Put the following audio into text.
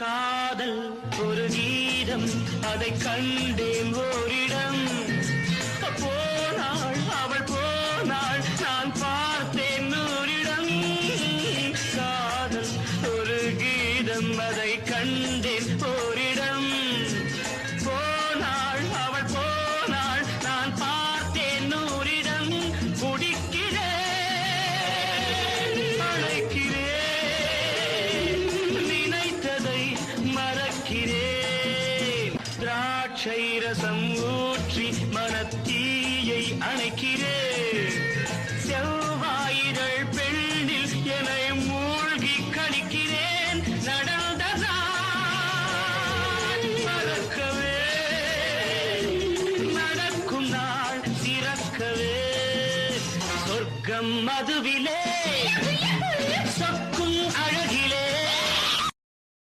காதல் ஒரு கீதம் அதை கண்டேன் ஓரிடம் போனாள் அவள் போனாள் நான் பார்த்தேன் நூறிடம் காதல் ஒரு கீதம் அதை கண்டேன் ஓரிடம் போனாள் அவள் போனாள் நான் பார்த்தேன் நூறிடம் குடிக்கிறேன் அழைக்கிறேன் நினைத்ததை மறக்கிறேன் திராட்சை ரசம் ஊற்றி மனத்தீயை அணைக்கிறேன்